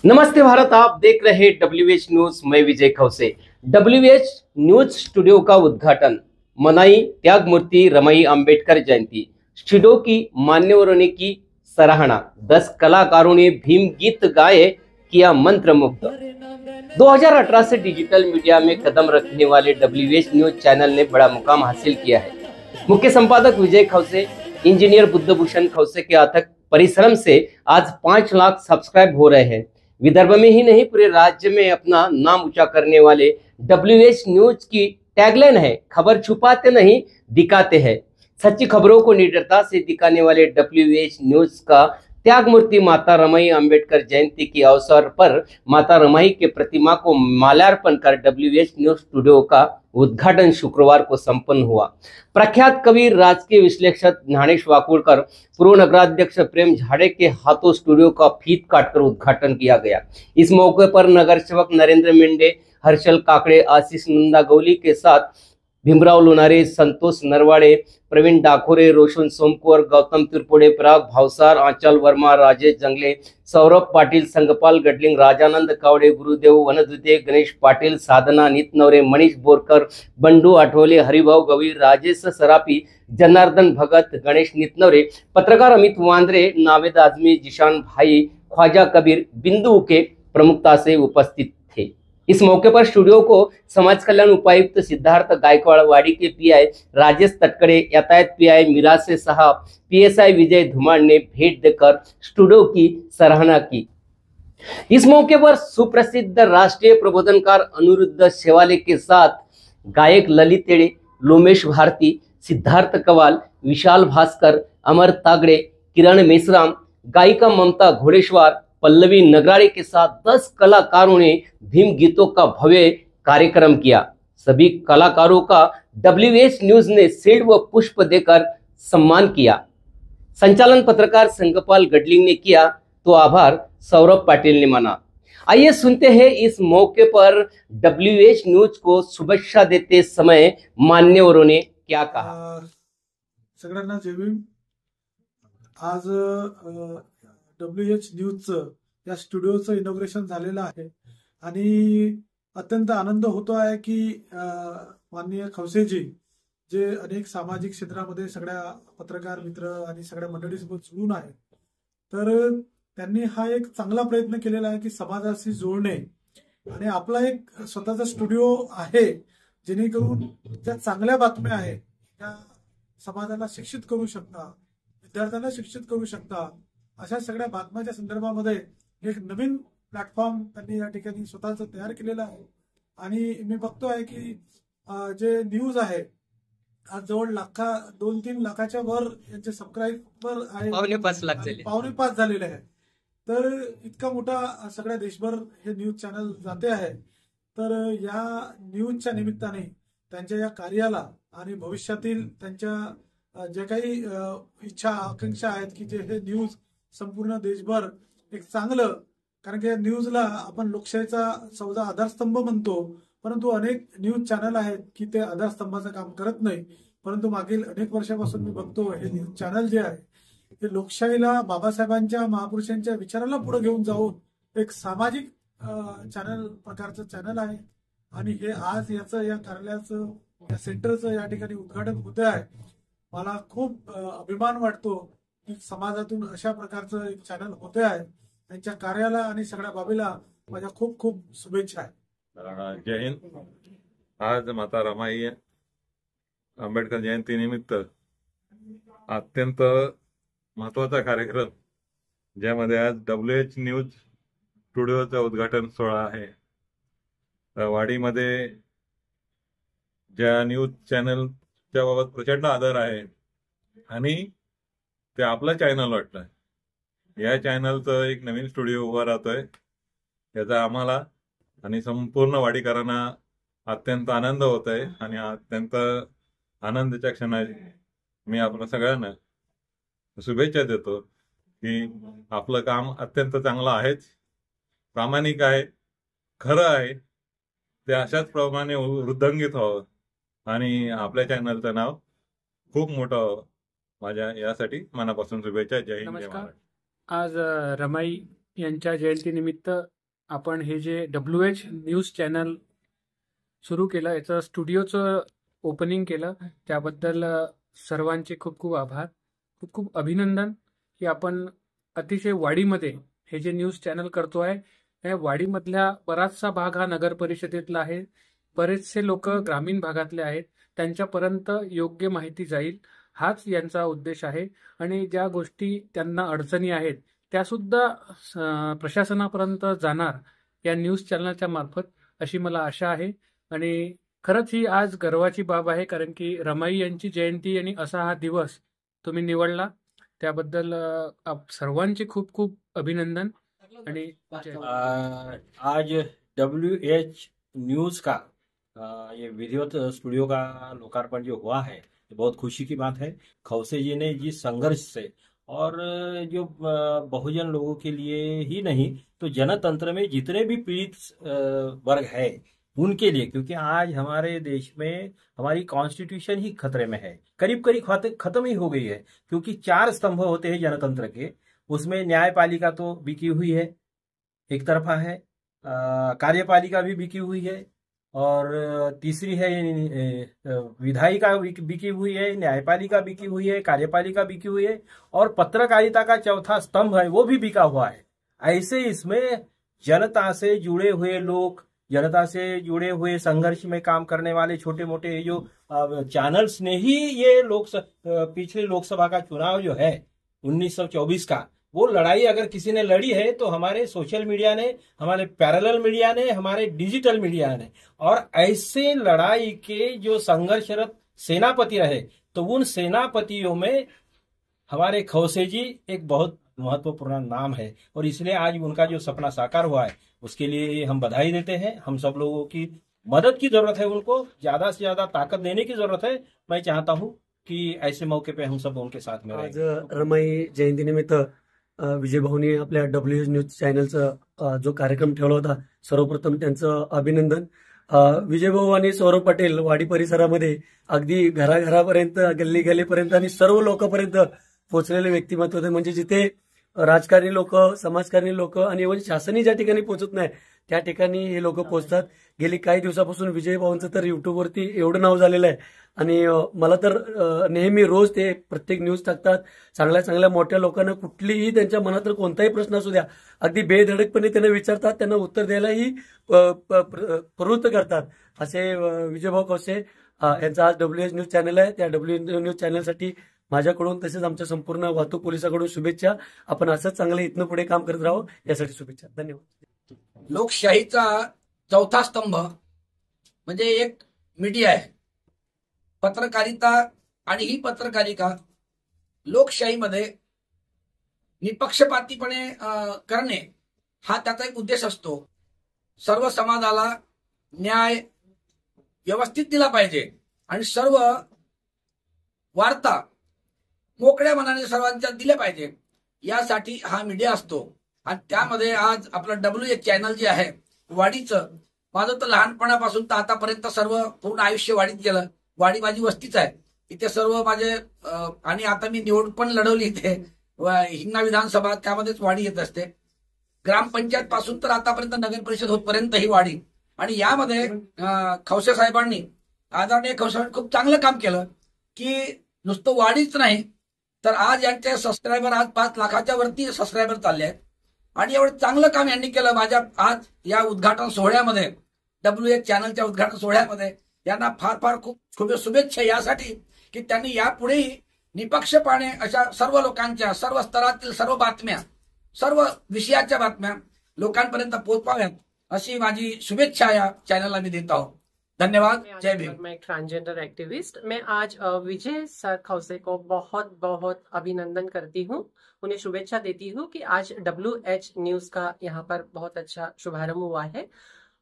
नमस्ते भारत, आप देख रहे WH न्यूज। मैं विजय खौसे। WH न्यूज स्टूडियो का उद्घाटन, मनाई त्याग मूर्ति रमाई अंबेडकर जयंती। स्टूडियो की मान्यवरों ने की सराहना, 10 कलाकारों ने भीम गीत गाए, किया मंत्रमुग्ध। 2018 से डिजिटल मीडिया में कदम रखने वाले WH न्यूज चैनल ने बड़ा मुकाम हासिल किया है। मुख्य संपादक विजय खौसे, इंजीनियर बुद्धभूषण खौसे के अथक परिश्रम से आज 5 लाख सब्सक्राइब हो रहे हैं। विदर्भ में ही नहीं, पूरे राज्य में अपना नाम ऊंचा करने वाले WH न्यूज की टैगलाइन है, खबर छुपाते नहीं दिखाते हैं। सच्ची खबरों को निडरता से दिखाने वाले WH न्यूज का त्याग मूर्ति माता रमाई अंबेडकर जयंती के अवसर पर माता रमाई के प्रतिमा को माल्यार्पण कर WH न्यूज स्टूडियो का उद्घाटन शुक्रवार को संपन्न हुआ। प्रख्यात कवि, राजकीय विश्लेषक ज्ञानेश वाकुड़कर, पूर्व नगराध्यक्ष प्रेम झाड़े के हाथों स्टूडियो का फीत काटकर उद्घाटन किया गया। इस मौके पर नगर सेवक नरेंद्र मेंढे, हर्षल काकड़े, आशीष नंदागौली के साथ भीमराव लोनारे, संतोष नरवाड़े, प्रवीण डाकोरे, रोशन सोमकुवर, गौतम त्रिपुरे, पराग भावसार, आंचल वर्मा, राजेश जंगले, सौरभ पाटिल, संगपाल गडलिंग, राजानंद कावड़े, गुरुदेव वनद्विते, गणेश पाटिल, साधना नितनवरे, मनीष बोरकर, बंडू आठवले, हरिभाऊ गवी, राजेश सरापी, जनार्दन भगत, गणेश नितनवरे, पत्रकार अमित वांद्रे, नावेद आजमी, जिशान भाई, ख्वाजा कबीर, बिंदु के प्रमुखता से उपस्थित थे। इस मौके पर स्टूडियो को समाज कल्याण उपायुक्त सिद्धार्थ गायकवाड़, वाड़ी के PI राजेश तटकरे, यातायात PI मीरा से साहब, PSI विजय धुमाड़ ने भेंट देकर स्टूडियो की सराहना की। इस मौके पर सुप्रसिद्ध राष्ट्रीय प्रबोधनकार अनिरुद्ध शेवाले के साथ गायक ललित एड़े, लोमेश भारती, सिद्धार्थ कवाल, विशाल भास्कर, अमर तागड़े, किरण मेश्राम, गायिका ममता घोड़ेश्वर, पल्लवी नगराड़े के साथ 10 कलाकारों ने भीम गीतों का भव्य कार्यक्रम किया। सभी कलाकारों का WH न्यूज ने शील्ड व पुष्प देकर सम्मान किया। संचालन पत्रकार संगपाल गडलिंग ने किया तो आभार सौरभ पाटिल ने माना। आइए सुनते हैं इस मौके पर WH न्यूज को शुभेच्छा देते समय मान्यवरों ने क्या कहा। सगळ्यांना जय भीम। आज WH न्यूजचं या स्टुडिओचं इनॉग्रेशन झालेलं आहे आणि अत्यंत आनंद होतो आहे की माननीय खवसेजी जे अनेक सामाजिक क्षेत्रामध्ये सगळ्या पत्रकार मित्र आणि सगळ्या मंडळीसोबत जुळून आहेत, तर त्यांनी हा एक चांगला प्रयत्न केलेला आहे की समाजाशी जोडणे आणि आपला एक स्वतःचा स्टुडिओ आहे, जेणेकरून ज्या चांगल्या बातम्या आहेत त्या समाजाला शिक्षित करू शकता, विद्यार्थ्यांना शिक्षित करू शकता, अशा सगळ्या बातम्याच्या संदर्भामध्ये एक नवीन प्लॅटफॉर्म त्यांनी या ठिकाणी स्वतःच तयार केलेला आहे। आणि मी बघतो आहे की जे न्यूज आहे आज जवळ 2-3 लाखाच्या वर यांचे सबस्क्रायबर आहे, 5.5 झालेले आहे। तर इतका मोठा सगळ्या देशभर हे न्यूज चॅनल जाते आहे। तर या न्यूजच्या निमित्ताने त्यांच्या या कार्याला आणि भविष्यातील त्यांच्या जे काही इच्छा आकांक्षा आहेत की जे हे न्यूज संपूर्ण देशभर एक चांगलं, कारण की न्यूजला आपण लोकशाहीचा 14 आधारस्तंभ म्हणतो, परंतु अनेक न्यूज चॅनल आहेत की ते आधारस्तंभाचं काम करत नाही, परंतु मागील अनेक वर्षापासून मी बघतो हे न्यूज चॅनल जे आहे ते लोकशाहीला, बाबासाहेबांच्या महापुरुषांच्या विचाराला पुढे घेऊन जाऊन एक सामाजिक चॅनल प्रकारचं चॅनल आहे। आणि हे आज याचं या कार्यालयाचं या सेंटरचं या ठिकाणी उद्घाटन होते आहे। मला खूप अभिमान वाटतो की समाजातून अशा प्रकारचं एक चॅनल होते आहे। त्यांच्या कार्याला आणि सगळ्या बाबीला माझ्या खूप खूप शुभेच्छा आहेत। जय हिंद। आज माता रमाई आंबेडकर जयंती निमित्त अत्यंत महत्वाचा कार्यक्रम, ज्यामध्ये आज WH न्यूज स्टुडिओचा उद्घाटन सोहळा आहे। वाडीमध्ये ज्या न्यूज चॅनलच्या बाबत प्रचंड आदर आहे आणि ते आपलं चॅनल वाटतं, या चॅनलचं एक नवीन स्टुडिओ उभा राहतोय, याचा आम्हाला आणि संपूर्ण वाडीकरांना अत्यंत आनंद होत आहे। आणि अत्यंत आनंदाच्या क्षणात मी आपल्या सगळ्यांना शुभेच्छा देतो की आपलं काम अत्यंत चांगलं आहेच, प्रामाणिक आहे, खरं आहे, ते अशाच प्रमाणे वृद्धांगित व्हावं आणि आपल्या चॅनलचं नाव खूप मोठं व्हावं। माझ्या यासाठी मनापासून शुभेच्छा। जय हिंद, जय महाराष्ट्र। आज रमाई यांच्या जयंतीनिमित्त आपण हे जे WH न्यूज चॅनल सुरू केलं, याचं स्टुडिओचं ओपनिंग केलं, त्याबद्दल सर्वांचे खूप खूप आभार, खूप खूप अभिनंदन की आपण अतिशय वाडीमध्ये हे जे न्यूज चॅनल करतोय. या वाडीमधल्या बराचसा भाग हा नगर परिषदेतला आहे, बरेचसे लोक ग्रामीण भागातले आहेत, त्यांच्यापर्यंत योग्य माहिती जाईल हाच यांचा उद्देश आहे. आणि ज्या गोष्टी त्यांना अडचणी आहेत त्यासुद्धा प्रशासनापर्यंत जाणार या न्यूज चॅनलच्या मार्फत, अशी मला आशा आहे. आणि खरंच ही आज गर्वाची बाब आहे, कारण की रमाई यांची जयंती आणि असा हा दिवस तुम्ही निवडला, त्याबद्दल सर्वांचे खूप खूप अभिनंदन. आणि आज WH न्यूज़ का ये विधिवत स्टूडियो का लोकार्पण जो हुआ है, बहुत खुशी की बात है. खौसे जी ने जिस संघर्ष से और जो बहुजन लोगों के लिए ही नहीं तो जनतंत्र में जितने भी पीड़ित वर्ग है उनके लिए, क्योंकि आज हमारे देश में हमारी कॉन्स्टिट्यूशन ही खतरे में है, करीब करीब खत्म ही हो गई है, क्योंकि 4 स्तंभ होते हैं जनतंत्र के. उसमें न्यायपालिका तो बिकी हुई है, एक तरफा है, कार्यपालिका भी बिकी हुई है, और तीसरी है विधायिका बिकी हुई है, न्यायपालिका बिकी हुई है, कार्यपालिका बिकी हुई है, और पत्रकारिता का चौथा स्तंभ है वो भी बिका हुआ है. ऐसे इसमें जनता से जुड़े हुए लोग, जनता से जुड़े हुए संघर्ष में काम करने वाले छोटे मोटे जो चैनल्स ने ही ये पिछले लोकसभा का चुनाव जो है 1924 का, वो लड़ाई अगर किसी ने लड़ी है तो हमारे सोशल मीडिया ने, हमारे पैरेलल मीडिया ने, हमारे डिजिटल मीडिया ने. और ऐसे लड़ाई के जो संघर्षरत सेनापति रहे, तो उन सेनापतियों में हमारे खौसे जी एक बहुत महत्वपूर्ण नाम है. और इसलिए आज उनका जो सपना साकार हुआ है उसके लिए हम बधाई देते हैं. हम सब लोगों की मदद की जरूरत है, उनको ज्यादा से ज्यादा ताकत देने की जरूरत है. मैं चाहता हूं कि ऐसे मौके पे हम सब उनके साथ में रहें. आज रमाई जयंतीनिमित्त विजय भाऊनी आपल्या WH न्यूज चॅनलचा जो कार्यक्रम ठेवला होता, सर्वप्रथम त्यांचं अभिनंदन. विजय भाऊ आणि सौरभ पटेल वाडी परिसरामध्ये अगदी घराघरापर्यंत, गल्ली गल्लीपर्यंत आणि सर्व लोकांपर्यंत पोहोचलेले व्यक्तिमत्व होते. म्हणजे जिथे राजकारणी लोक, समाजकारणी लोक आणि शासनही ज्या ठिकाणी पोहोचत नाही त्या ठिकाणी हे लोक पोहोचतात. गेली काही दिवसापासून विजय भाऊंचं तर युट्यूबवरती एवढं नाव झालेलं आहे, आणि मला तर नेहमी रोज ते प्रत्येक न्यूज टाकतात. चांगल्या चांगल्या मोठ्या लोकांना कुठलीही त्यांच्या मनात कोणताही प्रश्न असू द्या, अगदी बेधडकपणे त्यांना विचारतात, त्यांना उत्तर द्यायलाही प्रवृत्त करतात. असे विजयभाऊ खौसे यांचा आज WH न्यूज चॅनल आहे. त्या WH न्यूज चॅनलसाठी माझ्याकडून तसेच आमच्या संपूर्ण वाहतूक पोलिसांकडून शुभेच्छा. आपण असंच चांगलं इथनं पुढे काम करत राहू यासाठी शुभेच्छा. धन्यवाद. लोकशाहीचा चौथा स्तंभ म्हणजे एक मीडिया आहे, पत्रकारिता. आणि ही पत्रकारिता लोकशाहीमध्ये निपक्षपातीपणे करणे हा त्याचा एक उद्देश असतो. सर्व समाजाला न्याय व्यवस्थित दिला पाहिजे आणि सर्व वार्ता मोकळ्या मनाने सर्वांच्या दिल्या पाहिजे, यासाठी हा मीडिया असतो. आणि त्यामध्ये आज आपलं WH चॅनल जे आहे वाडीचं, माझं तर लहानपणापासून तर आतापर्यंत सर्व पूर्ण आयुष्य वाडीत गेलं. वाडी माझी वस्तीच आहे, इथे सर्व माझे आणि आता मी निवड पण लढवली इथे हिंगणा विधानसभा, त्यामध्येच वाडी येत असते. ग्रामपंचायत पासून तर आतापर्यंत नगर परिषद होतपर्यंत ही वाडी. आणि यामध्ये खौसे साहेबांनी, आदरणीय खौसे साहेबांनी खूप चांगलं काम केलं की नुसतं वाडीच नाही तर आज यांचे सबस्क्रायबर आज 5 लाखाच्या वरती सबस्क्रायबर चालले आहेत. आणि एवढं चांगलं काम यांनी केलं. माझ्या आज या उद्घाटन सोहळ्यामध्ये, WH चॅनलच्या उद्घाटन सोहळ्यामध्ये यांना फार फार खूप शुभेच्छा, यासाठी की त्यांनी यापुढेही निपक्षपाने अशा सर्व लोकांच्या, सर्व स्तरातील सर्व बातम्या, सर्व विषयाच्या बातम्या लोकांपर्यंत पोहोचवाव्यात, अशी माझी शुभेच्छा या चॅनलला मी देत आहोत. धन्यवाद. जय भीम. मैं एक ट्रांसजेंडर एक्टिविस्ट, मैं आज विजय सर खौसे को बहुत बहुत अभिनंदन करती हूँ, उन्हें शुभेच्छा देती हूँ कि आज WH न्यूज का यहाँ पर बहुत अच्छा शुभारंभ हुआ है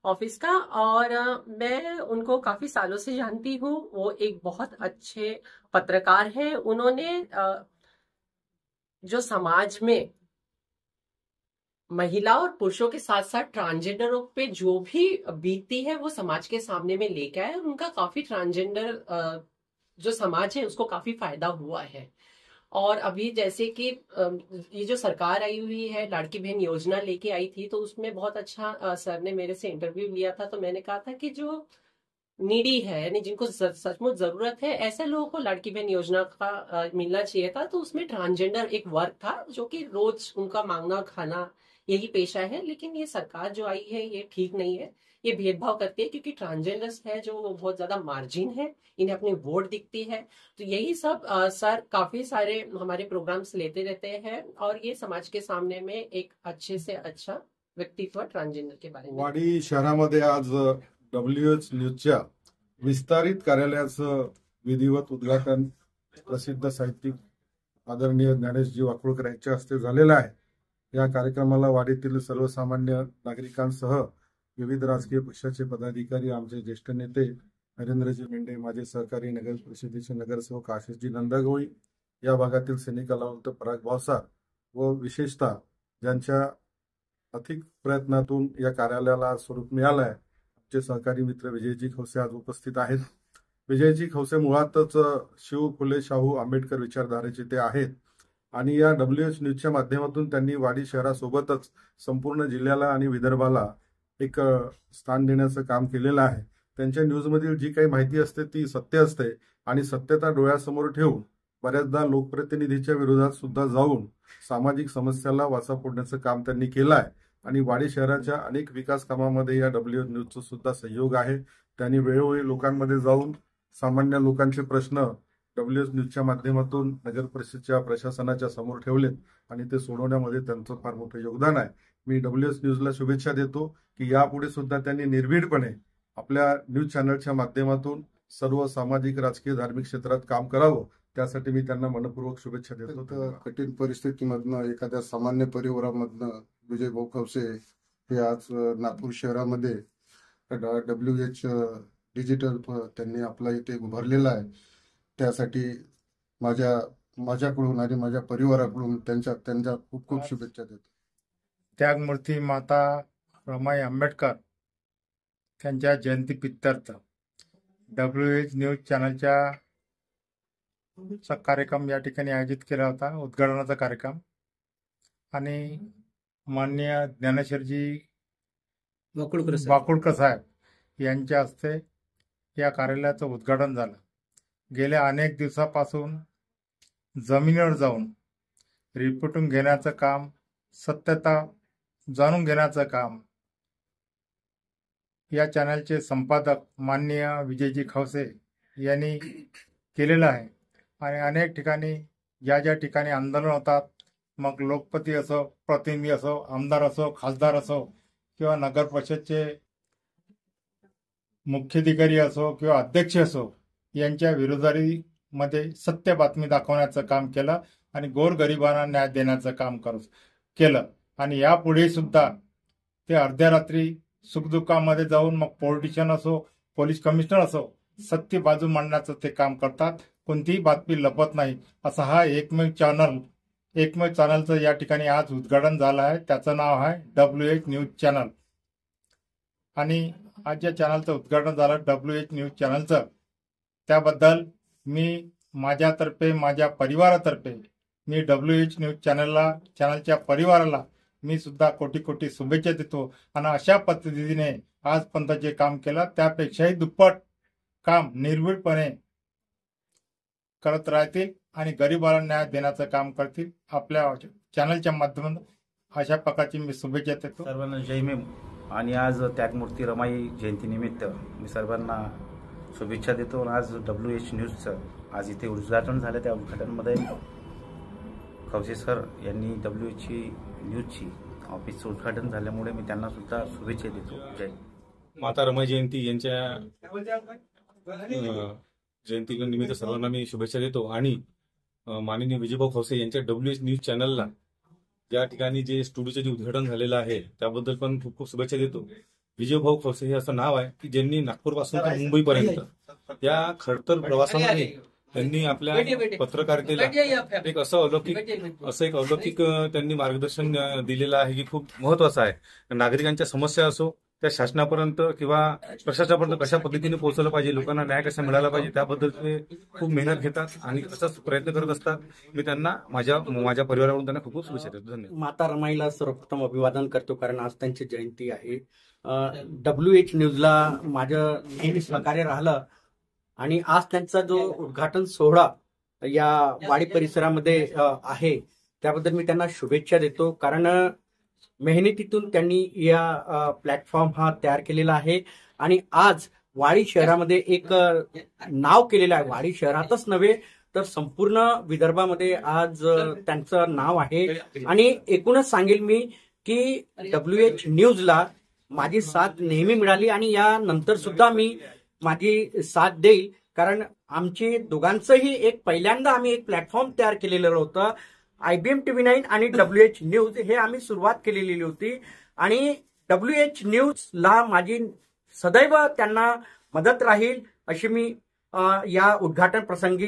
ऑफिस का. और मैं उनको काफी सालों से जानती हूँ. वो एक बहुत अच्छे पत्रकार हैं. उन्होंने जो समाज में महिला और पुरुषों के साथ साथ ट्रांसजेंडरों पे जो भी बीतती है वो समाज के सामने में लेके आए, और उनका काफी ट्रांसजेंडर जो समाज है उसको काफी फायदा हुआ है. और अभी जैसे कि ये जो सरकार आई हुई है, लाड़की बहन योजना लेके आई थी, तो उसमें बहुत अच्छा सर ने मेरे से इंटरव्यू लिया था। तो मैंने कहा था कि जो नीडी है, यानी जिनको सचमुच जरूरत है, ऐसे लोगों को लाड़की बहन योजना का मिलना चाहिए था। तो उसमें ट्रांसजेंडर एक वर्ग था जो कि रोज उनका मांगना खाना यही पेशा है। लेकिन ये सरकार जो आई है ये ठीक नहीं है, ये भेदभाव करती है, क्योंकि ट्रांसजेंडर्स है जो वो बहुत ज्यादा मार्जिन है, इन्हें अपनी वोट दिखती है। तो यही सब सर काफी सारे हमारे प्रोग्राम्स लेते रहते हैं और ये समाज के सामने में एक अच्छे से अच्छा व्यक्तित्व ट्रांसजेंडर के बारे में। वाडी शहरामध्ये आज WH न्यूजच्या विस्तारित कार्यालयाचं विधिवत उद्घाटन प्रसिद्ध साहित्यिक आदरणीय ज्ञानेशजी वाकुळकर यांच्या हस्ते झालेलं आहे। या कार्यक्रमाला वाडीतील सर्वसामान्य नागरिकांसह विविध राजकीय पक्षाचे पदाधिकारी, आमचे ज्येष्ठ नेते नरेंद्रजी मेंढे, माझे सहकारी नगर परिषदेचे नगरसेवक आशिषजी नंदगवळी, या भागातील सैनिक कलावंत पराग भावसार व विशेषतः ज्यांच्या अथिक प्रयत्नातून या कार्यालयाला स्वरूप मिळालं आहे, आमचे सहकारी मित्र विजयजी खवसे आज उपस्थित आहेत। विजयजी खवसे मुळातच शिव फुले शाहू आंबेडकर विचारधारेचे ते आहेत आणि या WH न्यूजच्या माध्यमातून त्यांनी वाडी शहरासोबतच संपूर्ण जिल्ह्याला आणि विदर्भाला एक स्थान देण्याचं काम केलेलं आहे। त्यांच्या न्यूजमधील जी काही माहिती असते ती सत्य असते आणि सत्यता डोळ्यासमोर ठेवून बऱ्याचदा लोकप्रतिनिधीच्या विरोधात सुद्धा जाऊन सामाजिक समस्याला वाचा फोडण्याचं काम त्यांनी केलं आहे आणि वाडी शहराच्या अनेक विकास कामामध्ये या WH न्यूजचा सुद्धा सहयोग आहे। त्यांनी वेळोवेळी लोकांमध्ये जाऊन सामान्य लोकांचे प्रश्न WH न्यूजच्या माध्यमातून नगर परिषदेच्या प्रशासनाच्या समोर ठेवलेत आणि ते सोडवण्यामध्ये त्यांचं फार मोठं योगदान आहे। मी WH न्यूजला शुभेच्छा देतो की यापुढे सुद्धा त्यांनी निर्भीडपणे आपल्या न्यूज चॅनलच्या माध्यमातून सर्व सामाजिक, राजकीय, धार्मिक क्षेत्रात काम करावं, त्यासाठी मी त्यांना मनपूर्वक शुभेच्छा देतो। कठीण परिस्थितीमधनं एखाद्या सामान्य परिवारामधनं विजय भाऊ खवसे हे आज नागपूर शहरामध्ये WH डिजिटल त्यांनी आपला इथे उभारलेला आहे। त्यासाठी माझ्याकडून आणि माझ्या परिवाराकडून त्यांच्या खूप खूप शुभेच्छा देतो। त्यागमूर्ती माता रमाई आंबेडकर त्यांच्या जयंती प्रीत्यर्थ WH न्यूज चॅनलच्या कार्यक्रम या ठिकाणी आयोजित केला होता, उद्घाटनाचा कार्यक्रम, आणि माननीय ज्ञानेश्वरजी वाकुळकर साहेब यांच्या हस्ते या कार्यालयाचं उद्घाटन झालं। गेल्या अनेक दिवसापासून जमिनीवर जाऊन रिपोर्टिंग घेण्याचं काम, सत्यता जाणून घेण्याचं काम या चॅनलचे संपादक माननीय विजयजी खवसे यांनी केलेलं आहे आणि अनेक ठिकाणी ज्या ठिकाणी आंदोलन होतात, मग लोकपती असो, प्रतिनिधी असो, आमदार असो, खासदार असो किंवा नगर परिषदचे मुख्याधिकारी असो किंवा अध्यक्ष असो, यांच्या विरोधामध्ये सत्य बातमी दाखवण्याचं काम केलं आणि गोरगरिबांना न्याय देण्याचं काम केलं आणि यापुढे सुद्धा ते अर्ध्या रात्री सुखदुःखामध्ये जाऊन मग पॉलिटिशियन असो, पोलीस कमिशनर असो, सत्य बाजू मांडण्याचं ते काम करतात। कोणतीही बातमी लपत नाही। असा हा एकमेव चॅनलचं या ठिकाणी आज उद्घाटन झालं आहे। त्याचं नाव आहे WH न्यूज चॅनल आणि आज ज्या चॅनलचं उद्घाटन झालं WH न्यूज चॅनलचं, त्याबद्दल मी माझ्यातर्फे, माझ्या परिवारातर्फे मी WH न्यूज चॅनलच्या परिवाराला मी सुद्धा कोटी शुभेच्छा देतो आणि अशा पद्धतीने आजपर्यंत जे काम केलं त्यापेक्षाही दुप्पट काम निर्भीडपणे करत राहतील आणि गरिबाला न्याय देण्याचं काम करतील। आपल्या चॅनलच्या माध्यमातून अशा प्रकारची मी शुभेच्छा देतो। सर्वांना जय भीम। आणि आज त्यागमूर्ती रमाई जयंतीनिमित्त मी सर्वांना शुभेच्छा देतो। आज WH न्यूजचं आज इथे उद्घाटन झालं। त्या उद्घाटनामध्ये खवसे सर यांनी WH न्यूजची ऑफिसचं उद्घाटन झाल्यामुळे मी त्यांना सुद्धा शुभेच्छा देतो। जय माता रमाई जयंती यांच्या जयंतीनिमित्त सर्वांना मी शुभेच्छा देतो आणि माननीय विजयभाऊ खवसे यांच्या WH न्यूज चॅनलला या ठिकाणी जे स्टुडिओचं जे उद्घाटन झालेलं आहे त्याबद्दल पण खूप खूप शुभेच्छा देतो। विजयभाऊ खवसे हे असं नाव आहे की ज्यांनी नागपूरपासून तर मुंबईपर्यंत या खडतर प्रवासामध्ये त्यांनी आपल्या पत्रकारितेला एक अलौकिक त्यांनी मार्गदर्शन दिलेलं आहे की खूप महत्वाचं आहे। नागरिकांच्या समस्या असो त्या शासनापर्यंत किंवा प्रशासनापर्यंत कशा पद्धतीने पोहोचवलं पाहिजे, लोकांना न्याय कसा मिळाला पाहिजे, त्याबद्दल ते खूप मेहनत घेतात आणि तसाच प्रयत्न करत असतात. मी त्यांना माझ्या परिवाराकडून त्यांना खूप खूप शुभेच्छा देतो. धन्यवाद. माता रमाईला सर्वप्रथम अभिवादन करतो, कारण आज त्यांची जयंती आहे. WH न्यूजला माझं नेहमी सहकार्य राहिलं आणि आज त्यांचा जो उद्घाटन सोहळा या वाडी परिसरामध्ये आहे, त्याबद्दल मी त्यांना शुभेच्छा देतो. कारण मेहनतीतून त्यांनी या प्लॅटफॉर्म हा तयार केलेला आहे आणि आज वाडी शहरामध्ये एक नाव केलेलं आहे. वाडी शहरातच नव्हे तर संपूर्ण विदर्भामध्ये आज त्यांचं नाव आहे. आणि एकूणच सांगेल मी की WH न्यूजला माझी साथ नेहमी मिळाली आणि यानंतर सुद्धा मी माझी साथ देईल. कारण आमचे दोघांचंही पहिल्यांदा आम्ही एक प्लॅटफॉर्म तयार केलेलं होतं. IBM TV9 आणि WH न्यूज हे आम्ही सुरुवात केलेली होती आणि WH न्यूजला माझी सदैव त्यांना मदत राहील अशी मी या उद्घाटन प्रसंगी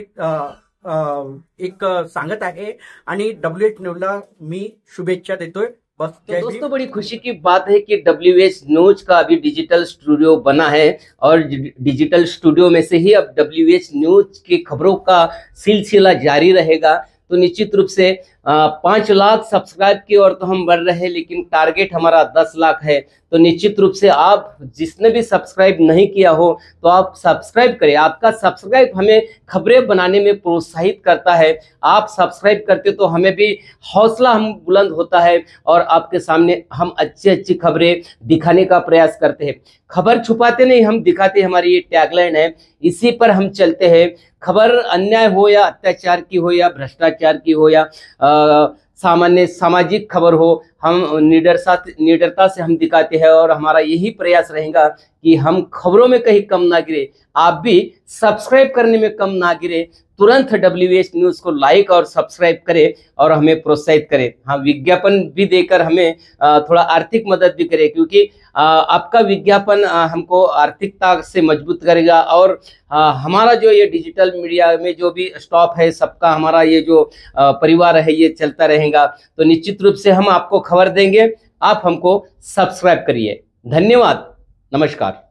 एक सांगत आहे आणि WH न्यूजला मी शुभेच्छा देतोय. बस. तो दोस्तों, बड़ी खुशी की बात है कि WH न्यूज का अभी डिजिटल स्टूडियो बना है और डिजिटल स्टूडियो में से ही अब WH न्यूज की खबरों का सिलसिला जारी रहेगा. तो निश्चित रूप से 5 लाख सब्सक्राइब की ओर तो हम बढ़ रहे हैं, लेकिन टारगेट हमारा 10 लाख है. तो निश्चित रूप से आप जिसने भी सब्सक्राइब नहीं किया हो तो आप सब्सक्राइब करें. आपका सब्सक्राइब हमें खबरें बनाने में प्रोत्साहित करता है. आप सब्सक्राइब करते तो हमें भी हौसला हम बुलंद होता है और आपके सामने हम अच्छी खबरें दिखाने का प्रयास करते हैं. खबर छुपाते नहीं, हम दिखाते, हमारी ये टैगलाइन है. इसी पर हम चलते हैं. खबर अन्याय हो या अत्याचार की हो या भ्रष्टाचार की हो या सामान्य सामाजिक खबर हो, हम निडरता से हम दिखाते हैं और हमारा यही प्रयास रहेगा कि हम खबरों में कहीं कम ना गिरे. आप भी सब्सक्राइब करने में कम ना गिरे. तुरंत WH न्यूज को लाइक और सब्सक्राइब करें और हमें प्रोत्साहित करें. हाँ, विज्ञापन भी देकर हमें थोड़ा आर्थिक मदद भी करें, क्योंकि आपका विज्ञापन हमको आर्थिकता से मजबूत करेगा और हमारा जो ये डिजिटल मीडिया में जो भी स्टॉप है, सबका हमारा ये जो परिवार है, ये चलता रहेगा. तो निश्चित रूप से हम आपको खबर देंगे, आप हमको सब्सक्राइब करिए. धन्यवाद. नमस्कार.